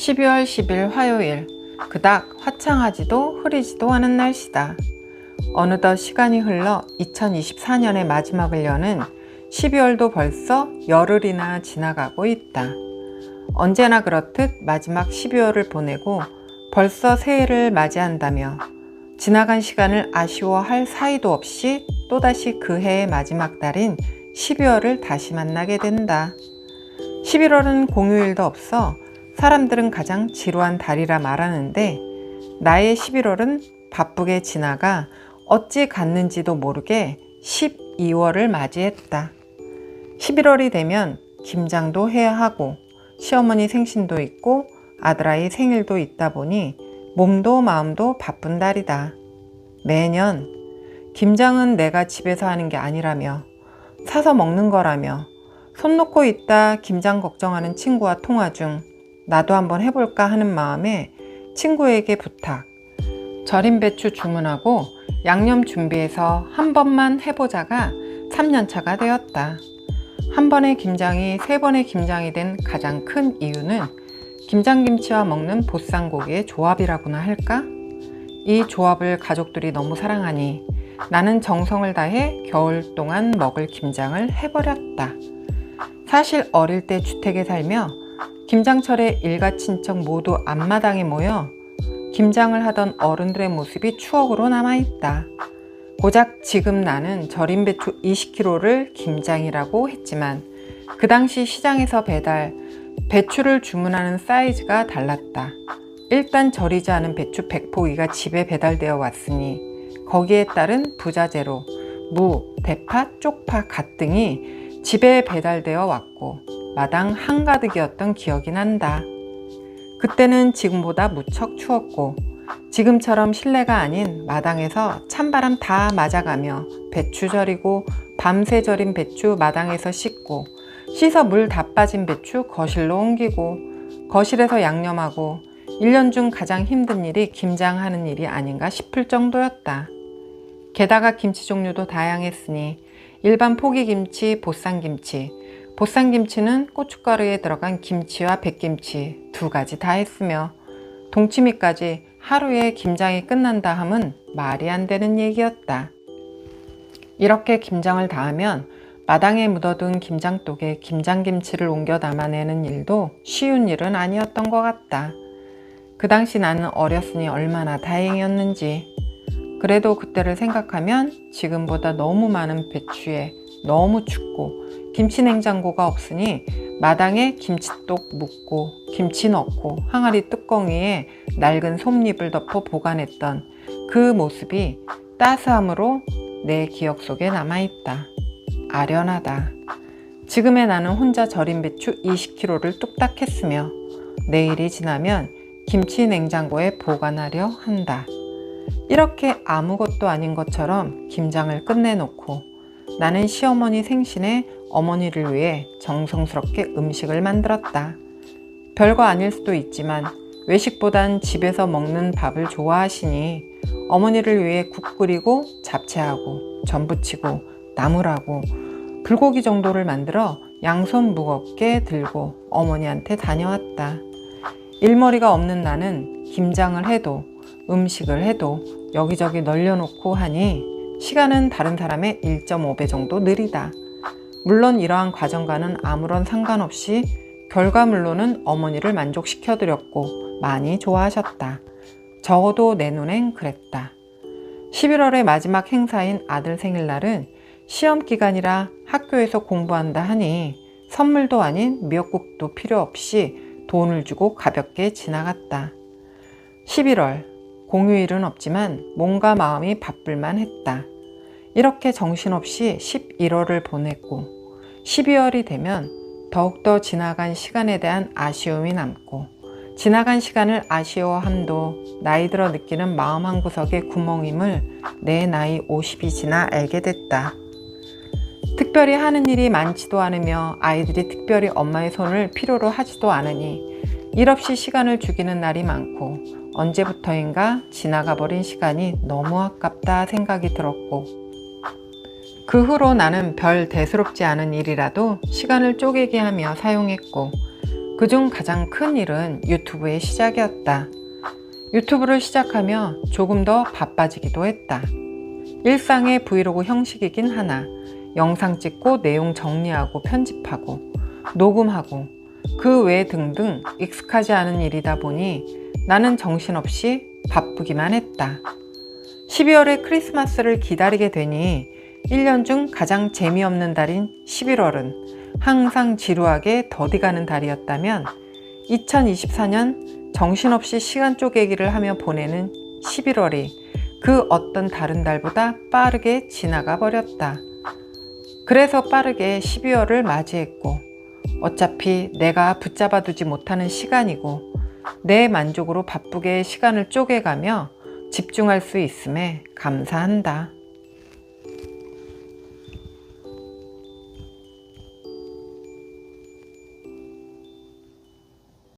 12월 10일 화요일, 그닥 화창하지도 흐리지도 않은 날씨다. 어느덧 시간이 흘러 2024년의 마지막을 여는 12월도 벌써 열흘이나 지나가고 있다. 언제나 그렇듯 마지막 12월을 보내고 벌써 새해를 맞이한다며 지나간 시간을 아쉬워할 사이도 없이 또다시 그 해의 마지막 달인 12월을 다시 만나게 된다. 11월은 공휴일도 없어 사람들은 가장 지루한 달이라 말하는데 나의 11월은 바쁘게 지나가 어찌 갔는지도 모르게 12월을 맞이했다. 11월이 되면 김장도 해야 하고 시어머니 생신도 있고 아들아이 생일도 있다 보니 몸도 마음도 바쁜 달이다. 매년 김장은 내가 집에서 하는 게 아니라며 사서 먹는 거라며 손 놓고 있다 김장 걱정하는 친구와 통화 중 나도 한번 해볼까 하는 마음에 친구에게 부탁. 절인 배추 주문하고 양념 준비해서 한 번만 해보자가 3년차가 되었다. 한 번의 김장이 세 번의 김장이 된 가장 큰 이유는 김장김치와 먹는 보쌈고기의 조합이라고나 할까? 이 조합을 가족들이 너무 사랑하니 나는 정성을 다해 겨울 동안 먹을 김장을 해버렸다. 사실 어릴 때 주택에 살며 김장철에 일가 친척 모두 앞마당에 모여 김장을 하던 어른들의 모습이 추억으로 남아있다. 고작 지금 나는 절인 배추 20kg를 김장이라고 했지만 그 당시 시장에서 배추를 주문하는 사이즈가 달랐다. 일단 절이지 않은 배추 100포기가 집에 배달되어 왔으니 거기에 따른 부자재로 무, 대파, 쪽파, 갓 등이 집에 배달되어 왔고 마당 한가득이었던 기억이 난다. 그때는 지금보다 무척 추웠고 지금처럼 실내가 아닌 마당에서 찬바람 다 맞아가며 배추 절이고 밤새 절인 배추 마당에서 씻고 씻어 물 다 빠진 배추 거실로 옮기고 거실에서 양념하고 1년 중 가장 힘든 일이 김장하는 일이 아닌가 싶을 정도였다. 게다가 김치 종류도 다양했으니 일반 포기김치, 보쌈김치, 보쌈김치는 고춧가루에 들어간 김치와 백김치 두 가지 다 했으며 동치미까지 하루에 김장이 끝난다 함은 말이 안 되는 얘기였다. 이렇게 김장을 다 하면 마당에 묻어둔 김장독에 김장김치를 옮겨 담아내는 일도 쉬운 일은 아니었던 것 같다. 그 당시 나는 어렸으니 얼마나 다행이었는지. 그래도 그때를 생각하면 지금보다 너무 많은 배추에 너무 춥고 김치 냉장고가 없으니 마당에 김치독 묻고 김치 넣고 항아리 뚜껑 위에 낡은 솜잎을 덮어 보관했던 그 모습이 따스함으로 내 기억 속에 남아있다. 아련하다. 지금의 나는 혼자 절인 배추 20kg를 뚝딱 했으며 내일이 지나면 김치 냉장고에 보관하려 한다. 이렇게 아무것도 아닌 것처럼 김장을 끝내놓고 나는 시어머니 생신에 어머니를 위해 정성스럽게 음식을 만들었다. 별거 아닐 수도 있지만 외식보단 집에서 먹는 밥을 좋아하시니 어머니를 위해 국 끓이고 잡채하고 전부치고 나물하고 불고기 정도를 만들어 양손 무겁게 들고 어머니한테 다녀왔다. 일머리가 없는 나는 김장을 해도 음식을 해도 여기저기 널려놓고 하니 시간은 다른 사람의 1.5배 정도 느리다. 물론 이러한 과정과는 아무런 상관없이 결과물로는 어머니를 만족시켜드렸고 많이 좋아하셨다. 적어도 내 눈엔 그랬다. 11월의 마지막 행사인 아들 생일날은 시험 기간이라 학교에서 공부한다 하니 선물도 아닌 미역국도 필요 없이 돈을 주고 가볍게 지나갔다. 11월, 공휴일은 없지만 몸과 마음이 바쁠만 했다. 이렇게 정신없이 11월을 보냈고 12월이 되면 더욱더 지나간 시간에 대한 아쉬움이 남고 지나간 시간을 아쉬워함도 나이 들어 느끼는 마음 한구석의 구멍임을 내 나이 50이 지나 알게 됐다. 특별히 하는 일이 많지도 않으며 아이들이 특별히 엄마의 손을 필요로 하지도 않으니 일 없이 시간을 죽이는 날이 많고 언제부터인가 지나가 버린 시간이 너무 아깝다 생각이 들었고 그 후로 나는 별 대수롭지 않은 일이라도 시간을 쪼개게 하며 사용했고 그중 가장 큰 일은 유튜브의 시작이었다. 유튜브를 시작하며 조금 더 바빠지기도 했다. 일상의 브이로그 형식이긴 하나 영상 찍고 내용 정리하고 편집하고 녹음하고 그 외 등등 익숙하지 않은 일이다 보니 나는 정신없이 바쁘기만 했다. 12월에 크리스마스를 기다리게 되니 1년 중 가장 재미없는 달인 11월은 항상 지루하게 더디가는 달이었다면 2024년 정신없이 시간 쪼개기를 하며 보내는 11월이 그 어떤 다른 달보다 빠르게 지나가 버렸다. 그래서 빠르게 12월을 맞이했고 어차피 내가 붙잡아 두지 못하는 시간이고 내 만족으로 바쁘게 시간을 쪼개가며 집중할 수 있음에 감사한다.